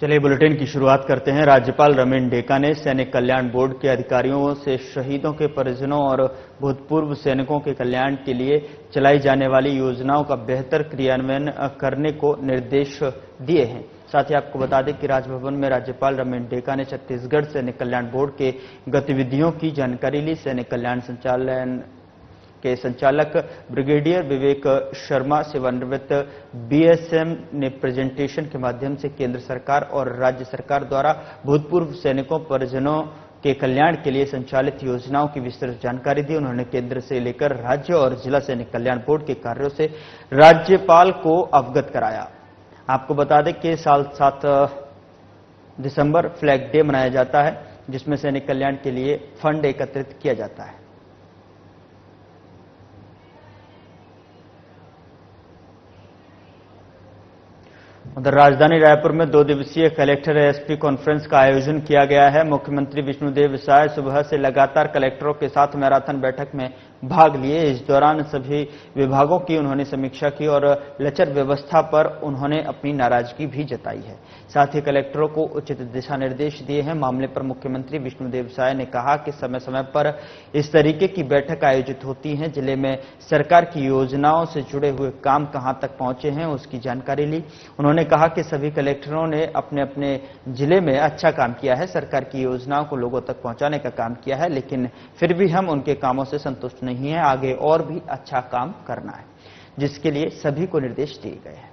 चलिए बुलेटिन की शुरुआत करते हैं। राज्यपाल रमेन डेका ने सैनिक कल्याण बोर्ड के अधिकारियों से शहीदों के परिजनों और भूतपूर्व सैनिकों के कल्याण के लिए चलाई जाने वाली योजनाओं का बेहतर क्रियान्वयन करने को निर्देश दिए हैं। साथ ही आपको बता दें कि राजभवन में राज्यपाल रमेन डेका ने छत्तीसगढ़ सैनिक कल्याण बोर्ड के गतिविधियों की जानकारी ली। सैनिक कल्याण संचालन के संचालक ब्रिगेडियर विवेक शर्मा, सेवानिवृत्त बीएसएम ने प्रेजेंटेशन के माध्यम से केंद्र सरकार और राज्य सरकार द्वारा भूतपूर्व सैनिकों परिजनों के कल्याण के लिए संचालित योजनाओं की विस्तृत जानकारी दी। उन्होंने केंद्र से लेकर राज्य और जिला सैनिक कल्याण बोर्ड के कार्यों से राज्यपाल को अवगत कराया। आपको बता दें कि साल 7 दिसंबर फ्लैग डे मनाया जाता है, जिसमें सैनिक कल्याण के लिए फंड एकत्रित किया जाता है। उधर राजधानी रायपुर में 2 दिवसीय कलेक्टर एसपी कॉन्फ्रेंस का आयोजन किया गया है। मुख्यमंत्री विष्णुदेव साय सुबह से लगातार कलेक्टरों के साथ मैराथन बैठक में भाग लिए। इस दौरान सभी विभागों की उन्होंने समीक्षा की और लचर व्यवस्था पर उन्होंने अपनी नाराजगी भी जताई है। साथ ही कलेक्टरों को उचित दिशा निर्देश दिए हैं। मामले पर मुख्यमंत्री विष्णुदेव साय ने कहा कि समय समय पर इस तरीके की बैठक आयोजित होती है। जिले में सरकार की योजनाओं से जुड़े हुए काम कहां तक पहुंचे हैं, उसकी जानकारी ली। उन्होंने कहा कि सभी कलेक्टरों ने अपने अपने जिले में अच्छा काम किया है, सरकार की योजनाओं को लोगों तक पहुंचाने का काम किया है, लेकिन फिर भी हम उनके कामों से संतुष्ट नहीं है। आगे और भी अच्छा काम करना है, जिसके लिए सभी को निर्देश दिए गए हैं।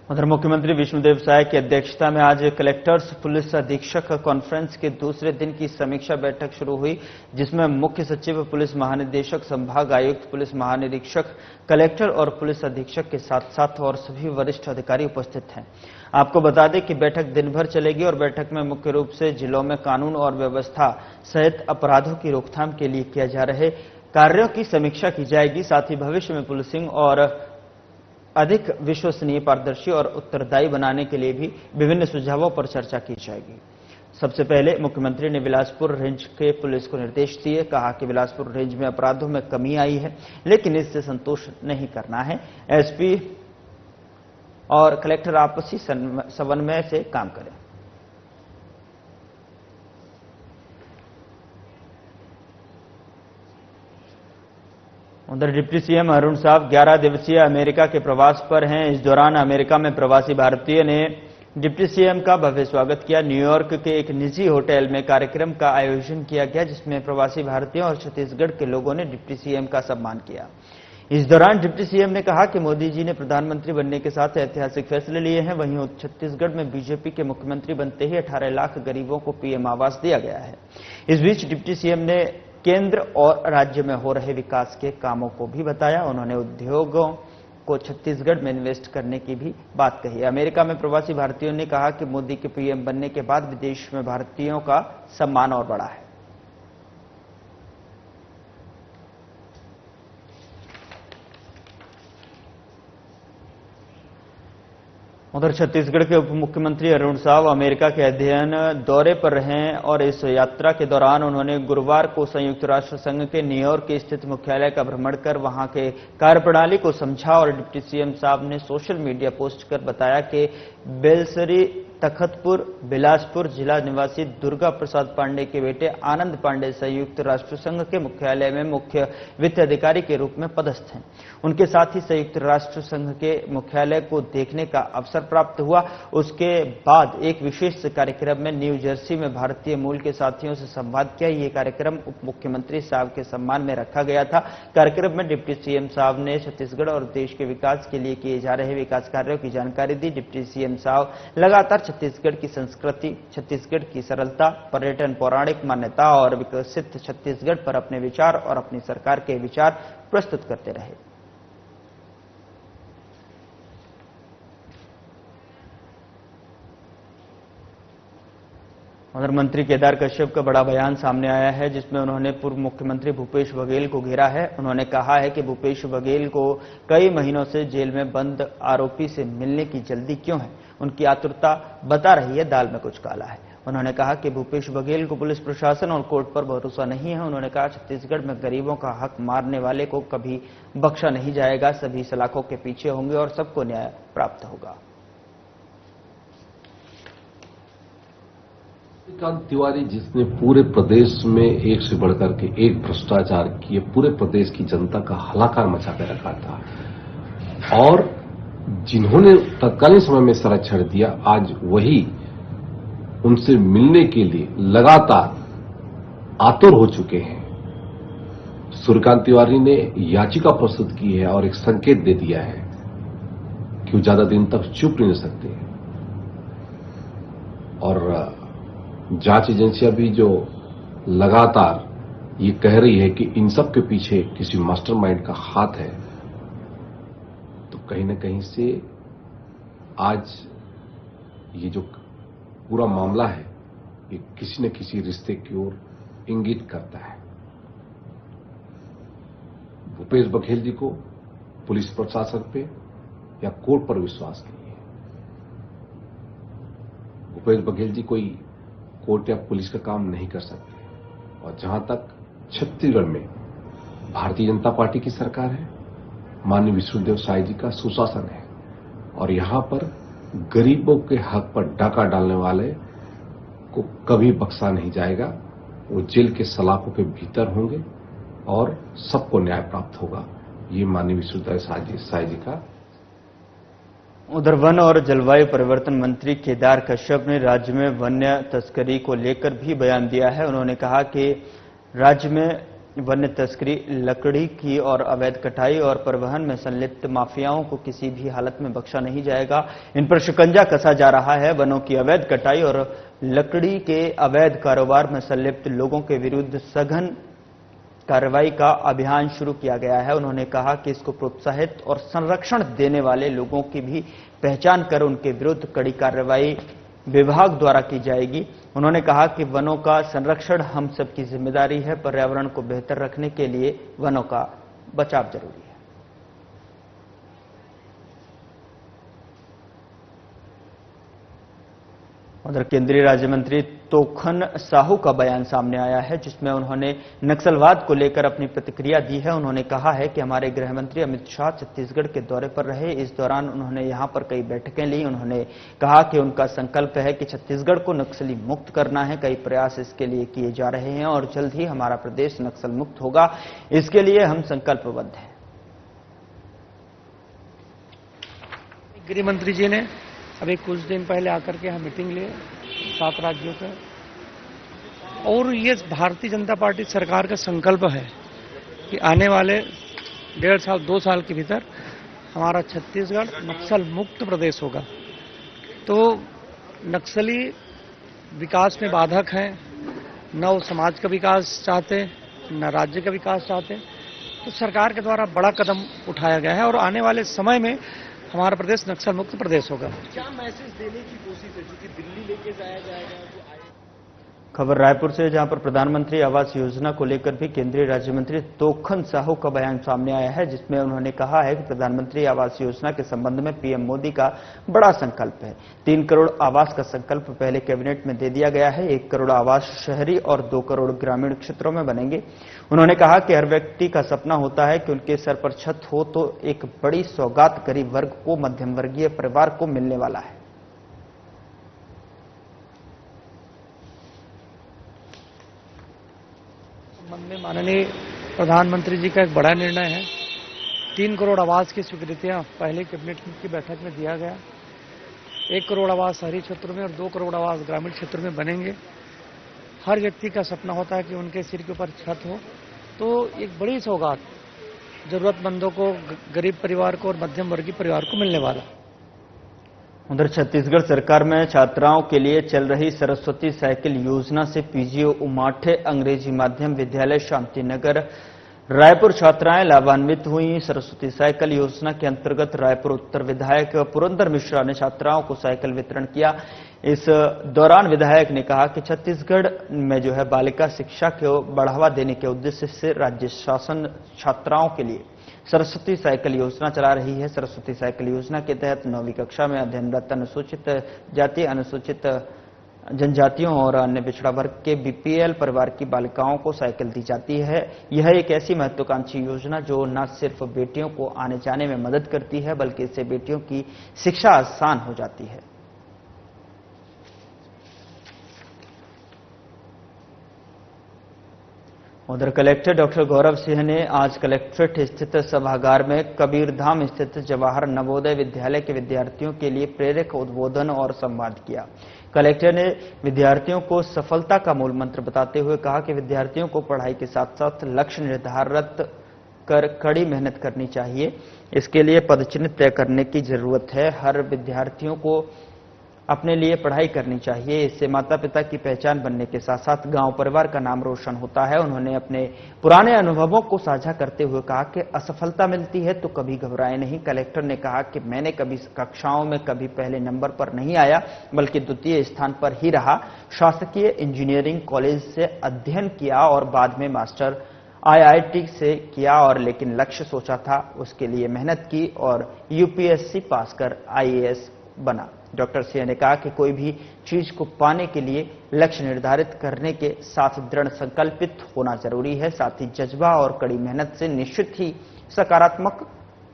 उधर मुख्यमंत्री विष्णुदेव साय की अध्यक्षता में आज कलेक्टर्स पुलिस अधीक्षक कॉन्फ्रेंस के दूसरे दिन की समीक्षा बैठक शुरू हुई, जिसमें मुख्य सचिव, पुलिस महानिदेशक, संभाग आयुक्त, पुलिस महानिरीक्षक, कलेक्टर और पुलिस अधीक्षक के साथ साथ और सभी वरिष्ठ अधिकारी उपस्थित हैं। आपको बता दें कि बैठक दिन भर चलेगी और बैठक में मुख्य रूप से जिलों में कानून और व्यवस्था सहित अपराधों की रोकथाम के लिए किए जा रहे कार्यों की समीक्षा की जाएगी। साथ ही भविष्य में पुलिसिंग और अधिक विश्वसनीय, पारदर्शी और उत्तरदायी बनाने के लिए भी विभिन्न सुझावों पर चर्चा की जाएगी। सबसे पहले मुख्यमंत्री ने बिलासपुर रेंज के पुलिस को निर्देश दिए। कहा कि बिलासपुर रेंज में अपराधों में कमी आई है, लेकिन इससे संतोष नहीं करना है। एसपी और कलेक्टर आपसी समन्वय से काम करें। उधर डिप्टी सीएम अरुण साव 11 दिवसीय अमेरिका के प्रवास पर हैं। इस दौरान अमेरिका में प्रवासी भारतीय ने डिप्टी सीएम का भव्य स्वागत किया। न्यूयॉर्क के एक निजी होटल में कार्यक्रम का आयोजन किया गया, जिसमें प्रवासी भारतीयों और छत्तीसगढ़ के लोगों ने डिप्टी सीएम का सम्मान किया। इस दौरान डिप्टी सीएम ने कहा कि मोदी जी ने प्रधानमंत्री बनने के साथ ऐतिहासिक फैसले लिए हैं। वहीं छत्तीसगढ़ में बीजेपी के मुख्यमंत्री बनते ही 18 लाख गरीबों को पीएम आवास दिया गया है। इस बीच डिप्टी सीएम ने केंद्र और राज्य में हो रहे विकास के कामों को भी बताया। उन्होंने उद्योगों को छत्तीसगढ़ में इन्वेस्ट करने की भी बात कही। अमेरिका में प्रवासी भारतीयों ने कहा कि मोदी के पीएम बनने के बाद विदेश में भारतीयों का सम्मान और बढ़ा है। उधर छत्तीसगढ़ के उप मुख्यमंत्री अरुण साव अमेरिका के अध्ययन दौरे पर रहे और इस यात्रा के दौरान उन्होंने गुरुवार को संयुक्त राष्ट्र संघ के न्यूयॉर्क स्थित मुख्यालय का भ्रमण कर वहां के कार्यप्रणाली को समझा। और डिप्टी सीएम साहब ने सोशल मीडिया पोस्ट कर बताया कि बेलसरी तखतपुर बिलासपुर जिला निवासी दुर्गा प्रसाद पांडे के बेटे आनंद पांडे संयुक्त राष्ट्र संघ के मुख्यालय में मुख्य वित्त अधिकारी के रूप में पदस्थ हैं। उनके साथ ही संयुक्त राष्ट्र संघ के मुख्यालय को देखने का अवसर प्राप्त हुआ। उसके बाद एक विशेष कार्यक्रम में न्यू जर्सी में भारतीय मूल के साथियों से संवाद किया। ये कार्यक्रम उप मुख्यमंत्री साहब के सम्मान में रखा गया था। कार्यक्रम में डिप्टी सीएम साहब ने छत्तीसगढ़ और देश के विकास के लिए किए जा रहे विकास कार्यों की जानकारी दी। डिप्टी सीएम साहब लगातार छत्तीसगढ़ की संस्कृति, छत्तीसगढ़ की सरलता, पर्यटन, पौराणिक मान्यता और विकसित छत्तीसगढ़ पर अपने विचार और अपनी सरकार के विचार प्रस्तुत करते रहे। उधर मंत्री केदार कश्यप का बड़ा बयान सामने आया है, जिसमें उन्होंने पूर्व मुख्यमंत्री भूपेश बघेल को घेरा है। उन्होंने कहा है कि भूपेश बघेल को कई महीनों से जेल में बंद आरोपी से मिलने की जल्दी क्यों है। उनकी आतुरता बता रही है दाल में कुछ काला है। उन्होंने कहा कि भूपेश बघेल को पुलिस प्रशासन और कोर्ट पर भरोसा नहीं है। उन्होंने कहा छत्तीसगढ़ में गरीबों का हक मारने वाले को कभी बख्शा नहीं जाएगा, सभी सलाखों के पीछे होंगे और सबको न्याय प्राप्त होगा। सूर्यकांत तिवारी जिसने पूरे प्रदेश में एक से बढ़कर के एक भ्रष्टाचार किए, पूरे प्रदेश की जनता का हाहाकार मचा के रखा था और जिन्होंने तत्कालीन समय में संरक्षण दिया, आज वही उनसे मिलने के लिए लगातार आतुर हो चुके हैं। सूर्यकांत तिवारी ने याचिका प्रस्तुत की है और एक संकेत दे दिया है कि वो ज्यादा दिन तक चुप नहीं रह सकते और जांच एजेंसियां भी जो लगातार ये कह रही है कि इन सब के पीछे किसी मास्टरमाइंड का हाथ है, तो कहीं न कहीं से आज ये जो पूरा मामला है ये किसी न किसी रिश्ते की ओर इंगित करता है। भूपेश बघेल जी को पुलिस प्रशासन पे या कोर्ट पर विश्वास नहीं है। भूपेश बघेल जी कोई कोर्ट या पुलिस का काम नहीं कर सकते और जहां तक छत्तीसगढ़ में भारतीय जनता पार्टी की सरकार है, माननीय विष्णुदेव साय जी का सुशासन है और यहां पर गरीबों के हक पर डाका डालने वाले को कभी बख्शा नहीं जाएगा। वो जेल के सलाखों के भीतर होंगे और सबको न्याय प्राप्त होगा। ये माननीय विष्णुदेव साय जी का। उधर वन और जलवायु परिवर्तन मंत्री केदार कश्यप ने राज्य में वन्य तस्करी को लेकर भी बयान दिया है। उन्होंने कहा कि राज्य में वन्य तस्करी, लकड़ी की और अवैध कटाई और परिवहन में संलिप्त माफियाओं को किसी भी हालत में बख्शा नहीं जाएगा। इन पर शिकंजा कसा जा रहा है। वनों की अवैध कटाई और लकड़ी के अवैध कारोबार में संलिप्त लोगों के विरुद्ध सघन कार्रवाई का अभियान शुरू किया गया है। उन्होंने कहा कि इसको प्रोत्साहित और संरक्षण देने वाले लोगों की भी पहचान कर उनके विरुद्ध कड़ी कार्रवाई विभाग द्वारा की जाएगी। उन्होंने कहा कि वनों का संरक्षण हम सबकी जिम्मेदारी है। पर्यावरण को बेहतर रखने के लिए वनों का बचाव जरूरी है। उधर केंद्रीय राज्य मंत्री तोखन साहू का बयान सामने आया है, जिसमें उन्होंने नक्सलवाद को लेकर अपनी प्रतिक्रिया दी है। उन्होंने कहा है कि हमारे गृह मंत्री अमित शाह छत्तीसगढ़ के दौरे पर रहे। इस दौरान उन्होंने यहां पर कई बैठकें ली। उन्होंने कहा कि उनका संकल्प है कि छत्तीसगढ़ को नक्सली मुक्त करना है। कई प्रयास इसके लिए किए जा रहे हैं और जल्द ही हमारा प्रदेश नक्सल मुक्त होगा। इसके लिए हम संकल्पबद्ध हैं। गृह मंत्री जी ने अभी कुछ दिन पहले आकर के हम मीटिंग लिए 7 राज्यों के, और ये भारतीय जनता पार्टी सरकार का संकल्प है कि आने वाले 1.5 साल 2 साल के भीतर हमारा छत्तीसगढ़ नक्सल मुक्त प्रदेश होगा। तो नक्सली विकास में बाधक हैं, न वो समाज का विकास चाहते, न राज्य का विकास चाहते। तो सरकार के द्वारा बड़ा कदम उठाया गया है और आने वाले समय में हमारा प्रदेश नक्सल मुक्त प्रदेश होगा। क्या मैसेज देने की कोशिश है, क्योंकि दिल्ली लेके जाया जाएगा तो खबर रायपुर से, जहां पर प्रधानमंत्री आवास योजना को लेकर भी केंद्रीय राज्य मंत्री तोखन साहू का बयान सामने आया है, जिसमें उन्होंने कहा है कि प्रधानमंत्री आवास योजना के संबंध में पीएम मोदी का बड़ा संकल्प है। 3 करोड़ आवास का संकल्प पहले कैबिनेट में दे दिया गया है। 1 करोड़ आवास शहरी और 2 करोड़ ग्रामीण क्षेत्रों में बनेंगे। उन्होंने कहा कि हर व्यक्ति का सपना होता है कि उनके सर पर छत हो, तो एक बड़ी सौगात गरीब वर्ग को, मध्यम वर्गीय परिवार को मिलने वाला है। संबंध में माननीय प्रधानमंत्री जी का एक बड़ा निर्णय है। 3 करोड़ आवास की स्वीकृतियां पहले कैबिनेट की बैठक में दिया गया। 1 करोड़ आवास शहरी क्षेत्रों में और 2 करोड़ आवास ग्रामीण क्षेत्रों में बनेंगे। हर व्यक्ति का सपना होता है कि उनके सिर के ऊपर छत हो, तो एक बड़ी सौगात जरूरतमंदों को, गरीब परिवार को और मध्यम वर्गीय परिवार को मिलने वाला। उधर छत्तीसगढ़ सरकार में छात्राओं के लिए चल रही सरस्वती साइकिल योजना से पीजीओ उमाठे अंग्रेजी माध्यम विद्यालय शांतिनगर रायपुर छात्राएं लाभान्वित हुई। सरस्वती साइकिल योजना के अंतर्गत रायपुर उत्तर विधायक पुरंदर मिश्रा ने छात्राओं को साइकिल वितरण किया। इस दौरान विधायक ने कहा कि छत्तीसगढ़ में जो है बालिका शिक्षा को बढ़ावा देने के उद्देश्य से राज्य शासन छात्राओं के लिए सरस्वती साइकिल योजना चला रही है। सरस्वती साइकिल योजना के तहत 9वीं कक्षा में अध्ययनरत अनुसूचित जाति, अनुसूचित जनजातियों और अन्य पिछड़ा वर्ग के बीपीएल परिवार की बालिकाओं को साइकिल दी जाती है। यह एक ऐसी महत्वाकांक्षी योजना जो न सिर्फ बेटियों को आने जाने में मदद करती है, बल्कि इससे बेटियों की शिक्षा आसान हो जाती है। उधर कलेक्टर डॉक्टर गौरव सिंह ने आज कलेक्ट्रेट स्थित सभागार में कबीरधाम स्थित जवाहर नवोदय विद्यालय के विद्यार्थियों के लिए प्रेरक उद्बोधन और संवाद किया। कलेक्टर ने विद्यार्थियों को सफलता का मूल मंत्र बताते हुए कहा कि विद्यार्थियों को पढ़ाई के साथ साथ लक्ष्य निर्धारित कर कड़ी मेहनत करनी चाहिए। इसके लिए पदचिन्ह तय करने की जरूरत है। हर विद्यार्थियों को अपने लिए पढ़ाई करनी चाहिए। इससे माता पिता की पहचान बनने के साथ साथ गांव परिवार का नाम रोशन होता है। उन्होंने अपने पुराने अनुभवों को साझा करते हुए कहा कि असफलता मिलती है तो कभी घबराएं नहीं। कलेक्टर ने कहा कि मैंने कभी कक्षाओं में कभी पहले नंबर पर नहीं आया, बल्कि द्वितीय स्थान पर ही रहा। शासकीय इंजीनियरिंग कॉलेज से अध्ययन किया और बाद में मास्टर IIT से किया, और लेकिन लक्ष्य सोचा था उसके लिए मेहनत की और UPSC पास कर IAS बना। डॉक्टर सिंह ने कहा कि कोई भी चीज को पाने के लिए लक्ष्य निर्धारित करने के साथ दृढ़ संकल्पित होना जरूरी है। साथ ही जज्बा और कड़ी मेहनत से निश्चित ही सकारात्मक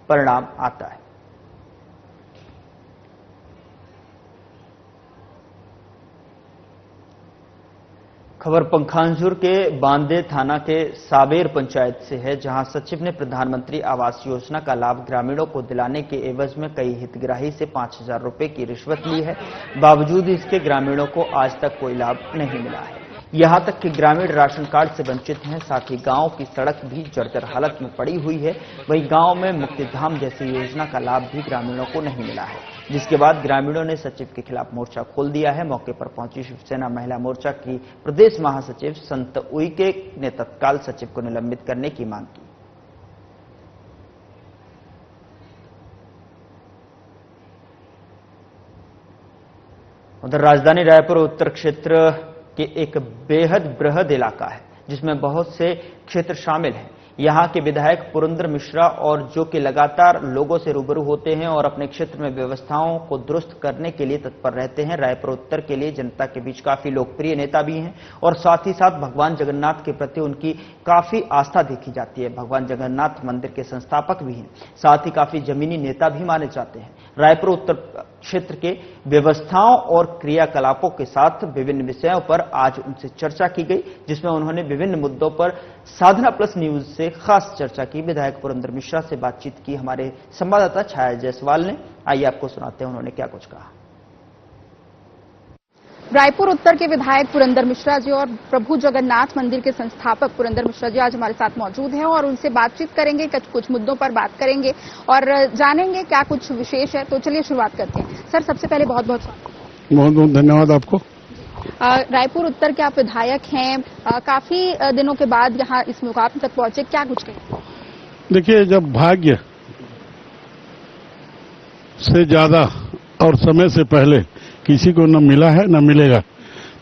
परिणाम आता है। खबर पंखांजूर के बांदे थाना के साबेर पंचायत से है, जहां सचिव ने प्रधानमंत्री आवास योजना का लाभ ग्रामीणों को दिलाने के एवज में कई हितग्राही से 5,000 रुपए की रिश्वत ली है। बावजूद इसके ग्रामीणों को आज तक कोई लाभ नहीं मिला है। यहां तक कि ग्रामीण राशन कार्ड से वंचित हैं। साथ ही गांव की सड़क भी जर्जर हालत में पड़ी हुई है। वहीं गांव में मुक्तिधाम जैसी योजना का लाभ भी ग्रामीणों को नहीं मिला है, जिसके बाद ग्रामीणों ने सचिव के खिलाफ मोर्चा खोल दिया है। मौके पर पहुंची शिवसेना महिला मोर्चा की प्रदेश महासचिव संत उइके ने तत्काल सचिव को निलंबित करने की मांग की। उधर राजधानी रायपुर उत्तर क्षेत्र के एक बेहद बृहद इलाका है, जिसमें बहुत से क्षेत्र शामिल हैं। यहां के विधायक पुरंदर मिश्रा और जो कि लगातार लोगों से रूबरू होते हैं और अपने क्षेत्र में व्यवस्थाओं को दुरुस्त करने के लिए तत्पर रहते हैं। रायपुर उत्तर के लिए जनता के बीच काफी लोकप्रिय नेता भी हैं और साथ ही साथ भगवान जगन्नाथ के प्रति उनकी काफी आस्था देखी जाती है। भगवान जगन्नाथ मंदिर के संस्थापक भी हैं, साथ ही काफी जमीनी नेता भी माने जाते हैं। रायपुर उत्तर क्षेत्र के व्यवस्थाओं और क्रियाकलापों के साथ विभिन्न विषयों पर आज उनसे चर्चा की गई, जिसमें उन्होंने विभिन्न मुद्दों पर साधना प्लस न्यूज से खास चर्चा की। विधायक पुरंदर मिश्रा से बातचीत की हमारे संवाददाता छाया जायसवाल ने। आइए आपको सुनाते हैं उन्होंने क्या कुछ कहा। रायपुर उत्तर के विधायक पुरंदर मिश्रा जी और प्रभु जगन्नाथ मंदिर के संस्थापक पुरंदर मिश्रा जी आज हमारे साथ मौजूद हैं और उनसे बातचीत करेंगे, कुछ मुद्दों पर बात करेंगे और जानेंगे क्या कुछ विशेष है। तो चलिए शुरुआत करते हैं। सर, सबसे पहले बहुत बहुत धन्यवाद आपको। रायपुर उत्तर के आप विधायक हैं, काफी दिनों के बाद यहाँ इस मुकाम तक पहुंचे, क्या कुछ कहें? देखिए, जब भाग्य से ज्यादा और समय से पहले किसी को न मिला है न मिलेगा,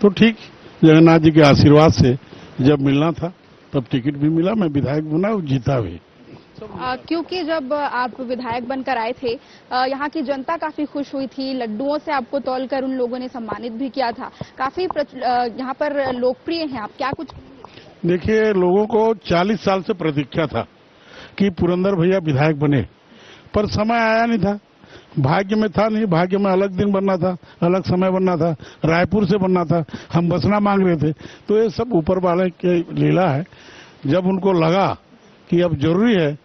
तो ठीक जगन्नाथ जी के आशीर्वाद से जब मिलना था तब टिकट भी मिला, मैं विधायक बना और जीता भी। क्योंकि जब आप विधायक बनकर आए थे, यहाँ की जनता काफी खुश हुई थी। लड्डुओं से आपको तौलकर उन लोगों ने सम्मानित भी किया था। काफी यहाँ पर लोकप्रिय हैं आप, क्या कुछ? देखिए, लोगों को 40 साल से प्रतीक्षा था कि पुरंदर भैया विधायक बने, पर समय आया नहीं था। भाग्य में था नहीं, भाग्य में अलग दिन बनना था, अलग समय बनना था, रायपुर से बनना था, हम बसना मांग रहे थे। तो ये सब ऊपर वाले की लीला है। जब उनको लगा कि अब जरूरी है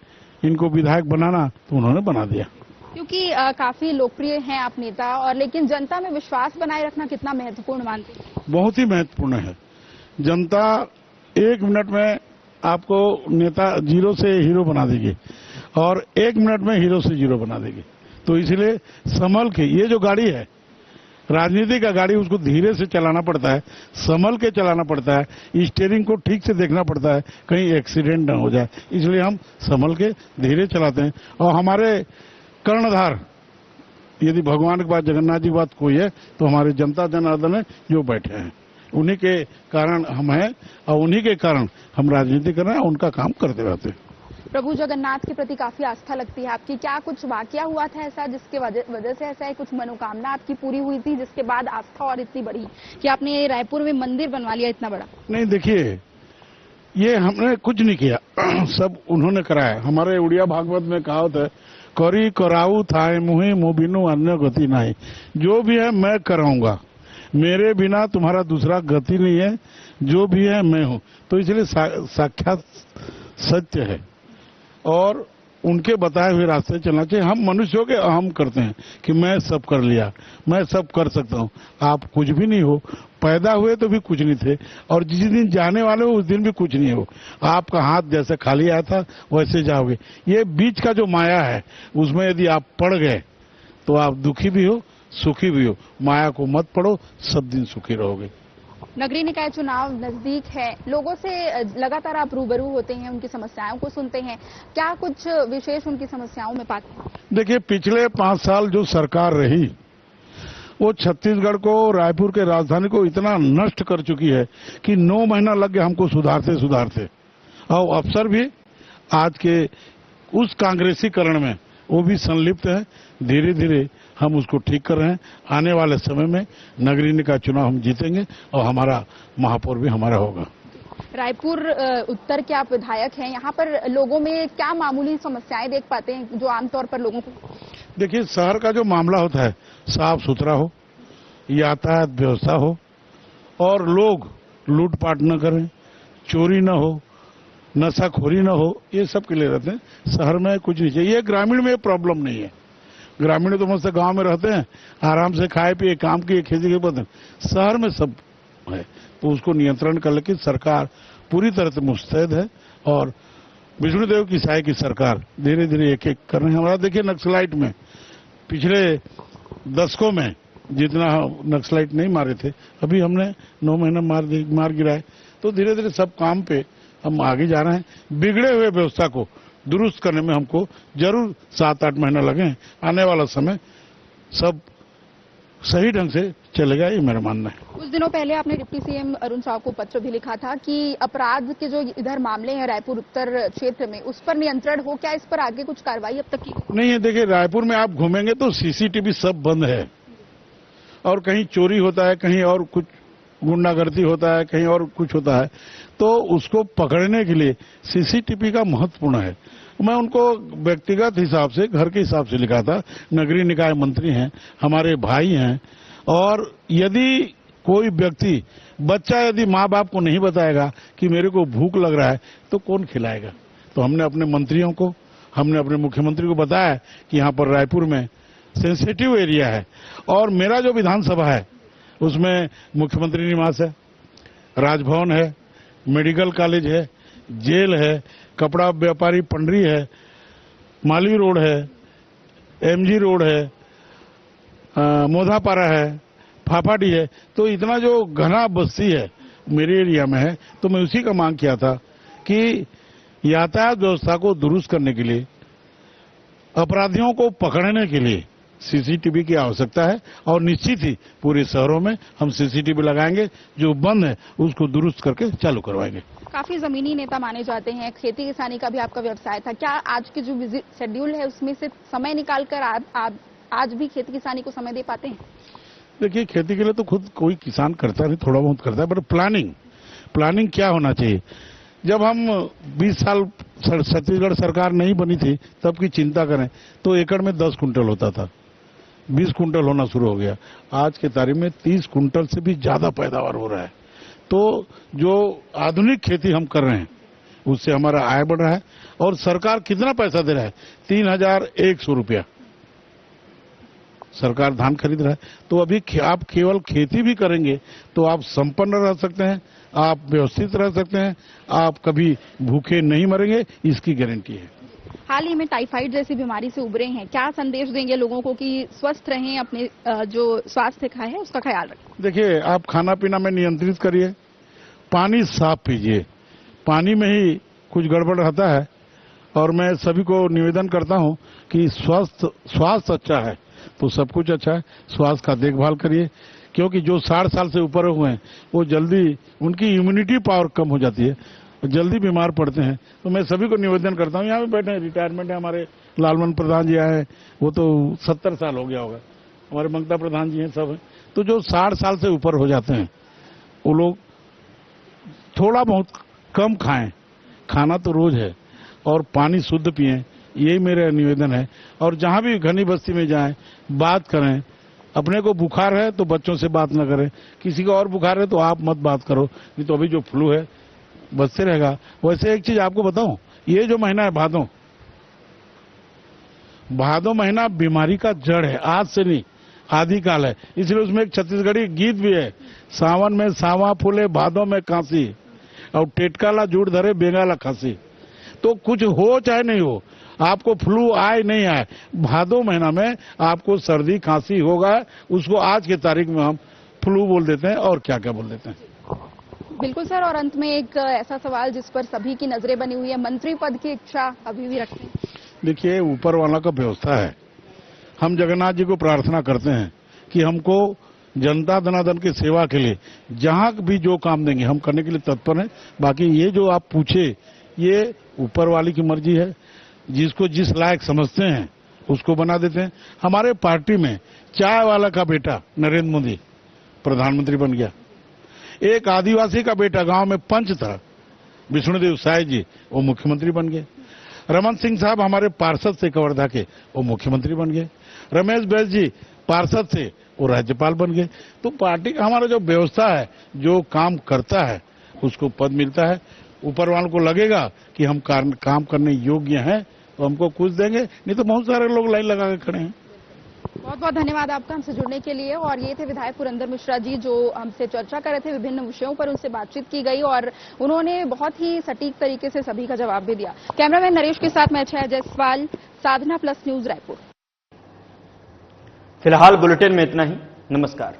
इनको विधायक बनाना, तो उन्होंने बना दिया। क्योंकि काफी लोकप्रिय हैं आप नेता, और लेकिन जनता में विश्वास बनाए रखना कितना महत्वपूर्ण मानते हैं? बहुत ही महत्वपूर्ण है। जनता 1 मिनट में आपको नेता जीरो से हीरो बना देगी और 1 मिनट में हीरो से जीरो बना देगी। तो इसलिए संभल के, ये जो गाड़ी है राजनीति का गाड़ी, उसको धीरे से चलाना पड़ता है, संभल के चलाना पड़ता है, स्टीयरिंग को ठीक से देखना पड़ता है, कहीं एक्सीडेंट न हो जाए। इसलिए हम संभल के धीरे चलाते हैं। और हमारे कर्णधार, यदि भगवान के बाद जगन्नाथ जी की बात कोई है तो हमारे जनता जनार्दन है जो बैठे हैं, उन्हीं के कारण हम हैं और उन्हीं के कारण हम राजनीति कर रहे हैं, उनका काम करते रहते हैं। प्रभु जगन्नाथ के प्रति काफी आस्था लगती है आपकी, क्या कुछ वाकया हुआ था ऐसा जिसके वजह से ऐसा है, कुछ मनोकामना आपकी पूरी हुई थी जिसके बाद आस्था और इतनी बड़ी कि आपने रायपुर में मंदिर बनवा लिया इतना बड़ा? नहीं, देखिए, ये हमने कुछ नहीं किया, सब उन्होंने कराया। हमारे उड़िया भागवत में कहावत है, करी कराऊ थाए मुहे मुँह बिनु अन्य गति नहीं। जो भी है मैं कराऊंगा, मेरे बिना तुम्हारा दूसरा गति नहीं है, जो भी है मैं हूं। तो इसलिए साक्षात सत्य है और उनके बताए हुए रास्ते चलना चाहिए। हम मनुष्यों के अहम करते हैं कि मैं सब कर लिया, मैं सब कर सकता हूं। आप कुछ भी नहीं हो, पैदा हुए तो भी कुछ नहीं थे और जिस दिन जाने वाले हो उस दिन भी कुछ नहीं हो। आपका हाथ जैसे खाली आया था वैसे जाओगे। ये बीच का जो माया है उसमें यदि आप पड़ गए तो आप दुखी भी हो सुखी भी हो। माया को मत पड़ो, सब दिन सुखी रहोगे। नगरीय निकाय चुनाव नजदीक है, लोगों से लगातार आप रूबरू होते हैं, उनकी समस्याओं को सुनते हैं, क्या कुछ विशेष उनकी समस्याओं में पाते हैं? देखिए, पिछले 5 साल जो सरकार रही वो छत्तीसगढ़ को, रायपुर के राजधानी को इतना नष्ट कर चुकी है कि 9 महीना लग गया हमको सुधारते सुधारते। और अफसर भी आज के उस कांग्रेसीकरण में वो भी संलिप्त है। धीरे धीरे हम उसको ठीक कर रहे हैं। आने वाले समय में नगरीय निकाय चुनाव हम जीतेंगे और हमारा महापौर भी हमारा होगा। रायपुर उत्तर के आप विधायक हैं, यहाँ पर लोगों में क्या मामूली समस्याएं देख पाते हैं जो आमतौर पर लोगों को? देखिए, शहर का जो मामला होता है, साफ सुथरा हो, यातायात व्यवस्था हो और लोग लूटपाट न करें, चोरी न हो, नशाखोरी न हो, ये सब के लिए रहते हैं। शहर में कुछ नहीं चाहिए। ये ग्रामीण में प्रॉब्लम नहीं है। ग्रामीण तो मस्त गांव में रहते हैं, आराम से खाए पिए, काम किए, खेती के बदन। शहर में सब है, तो उसको नियंत्रण करने की सरकार पूरी तरह से मुस्तैद है और विष्णुदेव की साय की सरकार धीरे धीरे एक एक कर रहे हैं। हमारा देखिए, नक्सलाइट में पिछले दशकों में जितना नक्सलाइट नहीं मारे थे, अभी हमने 9 महीना मार गिराए। तो धीरे धीरे सब काम पे हम आगे जा रहे हैं। बिगड़े हुए व्यवस्था को दुरुस्त करने में हमको जरूर 7-8 महीना लगे। आने वाला समय सब सही ढंग से चलेगा, ये मेरा मानना है। कुछ दिनों पहले आपने डिप्टी सीएम अरुण साव को पत्र भी लिखा था कि अपराध के जो इधर मामले हैं रायपुर उत्तर क्षेत्र में, उस पर नियंत्रण हो। क्या इस पर आगे कुछ कार्रवाई अब तक की नहीं है? देखिए, रायपुर में आप घूमेंगे तो सीसीटीवी सब बंद है और कहीं चोरी होता है, कहीं और कुछ गुंडागर्दी होता है, कहीं और कुछ होता है, तो उसको पकड़ने के लिए सीसीटीवी का महत्वपूर्ण है। मैं उनको व्यक्तिगत हिसाब से, घर के हिसाब से लिखा था। नगरीय निकाय मंत्री हैं, हमारे भाई हैं, और यदि कोई व्यक्ति, बच्चा यदि माँ बाप को नहीं बताएगा कि मेरे को भूख लग रहा है तो कौन खिलाएगा? तो हमने अपने मंत्रियों को, हमने अपने मुख्यमंत्री को बताया कि यहाँ पर रायपुर में सेंसिटिव एरिया है और मेरा जो विधानसभा है उसमें मुख्यमंत्री निवास है, राजभवन है, मेडिकल कॉलेज है, जेल है, कपड़ा व्यापारी पंडरी है, मालवी रोड है, एमजी रोड है, मोधापारा है, फाफाडी है। तो इतना जो घना बस्ती है मेरे एरिया में है, तो मैं उसी का मांग किया था कि यातायात व्यवस्था को दुरुस्त करने के लिए, अपराधियों को पकड़ने के लिए सीसीटीवी की आवश्यकता है और निश्चित ही पूरे शहरों में हम सीसीटीवी लगाएंगे। जो बंद है उसको दुरुस्त करके चालू करवाएंगे। काफी जमीनी नेता माने जाते हैं, खेती किसानी का भी आपका व्यवसाय था, क्या आज के जो शेड्यूल है उसमें से समय निकालकर आप आज भी खेती किसानी को समय दे पाते हैं? देखिए, खेती के लिए तो खुद कोई किसान करता नहीं, थोड़ा बहुत करता है, पर प्लानिंग क्या होना चाहिए? जब हम 20 साल छत्तीसगढ़ सरकार नहीं बनी थी तब की चिंता करें तो एकड़ में 10 कुंटल होता था, 20 कुंटल होना शुरू हो गया। आज के तारीख में 30 कुंटल से भी ज्यादा पैदावार हो रहा है। तो जो आधुनिक खेती हम कर रहे हैं उससे हमारा आय बढ़ रहा है। और सरकार कितना पैसा दे रहा है? 3100 रुपया सरकार धान खरीद रहा है। तो अभी आप केवल खेती भी करेंगे तो आप संपन्न रह सकते हैं, आप व्यवस्थित रह सकते हैं, आप कभी भूखे नहीं मरेंगे, इसकी गारंटी है। हाल ही में टाइफाइड जैसी बीमारी से उबरे हैं, क्या संदेश देंगे लोगों को कि स्वस्थ रहें, अपने जो स्वास्थ्य का है उसका ख्याल रखें? देखिए, आप खाना पीना में नियंत्रित करिए, पानी साफ पीजिए, पानी में ही कुछ गड़बड़ रहता है। और मैं सभी को निवेदन करता हूं कि स्वास्थ्य अच्छा है तो सब कुछ अच्छा है। स्वास्थ्य का देखभाल करिए, क्योंकि जो 60 साल से ऊपर हुए हैं वो जल्दी उनकी इम्यूनिटी पावर कम हो जाती है जल्दी बीमार पड़ते हैं। तो मैं सभी को निवेदन करता हूं, यहाँ पे बैठे हैं, रिटायरमेंट है हमारे लालमन प्रधान जी आए हैं, वो तो 70 साल हो गया होगा, हमारे ममता प्रधान जी हैं, सब हैं। तो जो 60 साल से ऊपर हो जाते हैं वो लोग थोड़ा बहुत कम खाएं, खाना तो रोज है, और पानी शुद्ध पिएं, यही मेरा निवेदन है। और जहां भी घनी बस्ती में जाएं, बात करें। अपने को बुखार है तो बच्चों से बात न करें, किसी को और बुखार है तो आप मत बात करो, नहीं तो अभी जो फ्लू है बचते रहेगा। वैसे एक चीज आपको बताऊं, ये जो महीना है भादो महीना बीमारी का जड़ है, आज से नहीं, आदिकाल है। इसलिए उसमें एक छत्तीसगढ़ी गीत भी है, सावन में सावा फूले भादो में कांसी, और टेटकाला जूड़ धरे बेंगाला खांसी। तो कुछ हो चाहे नहीं हो, आपको फ्लू आए नहीं आए, भादो महीना में आपको सर्दी खांसी होगा, उसको आज की तारीख में हम फ्लू बोल देते हैं और क्या क्या बोल देते हैं। बिल्कुल सर, और अंत में एक ऐसा सवाल जिस पर सभी की नजरें बनी हुई है, मंत्री पद की इच्छा अभी भी रखते हैं? देखिए, ऊपर वाला का व्यवस्था है। हम जगन्नाथ जी को प्रार्थना करते हैं कि हमको जनता धनाधन की सेवा के लिए जहां भी जो काम देंगे हम करने के लिए तत्पर हैं। बाकी ये जो आप पूछे, ये ऊपर वाली की मर्जी है, जिसको जिस लायक समझते हैं उसको बना देते हैं। हमारे पार्टी में चाय वाला का बेटा नरेंद्र मोदी प्रधानमंत्री बन गया, एक आदिवासी का बेटा गांव में पंच था विष्णुदेव साय जी, वो मुख्यमंत्री बन गए। रमन सिंह साहब हमारे पार्षद से कवर्धा के, वो मुख्यमंत्री बन गए। रमेश बैस जी पार्षद से, वो राज्यपाल बन गए। तो पार्टी का हमारा जो व्यवस्था है, जो काम करता है उसको पद मिलता है। ऊपर वालों को लगेगा कि हम काम करने योग्य हैं तो हमको कुछ देंगे, नहीं तो बहुत सारे लोग लाइन लगा के खड़े हैं। बहुत बहुत धन्यवाद आपका हमसे जुड़ने के लिए। और ये थे विधायक पुरंदर मिश्रा जी, जो हमसे चर्चा कर रहे थे, विभिन्न विषयों पर उनसे बातचीत की गई और उन्होंने बहुत ही सटीक तरीके से सभी का जवाब भी दिया। कैमरामैन नरेश के साथ मैं छाया जायसवाल, साधना प्लस न्यूज, रायपुर। फिलहाल बुलेटिन में इतना ही। नमस्कार।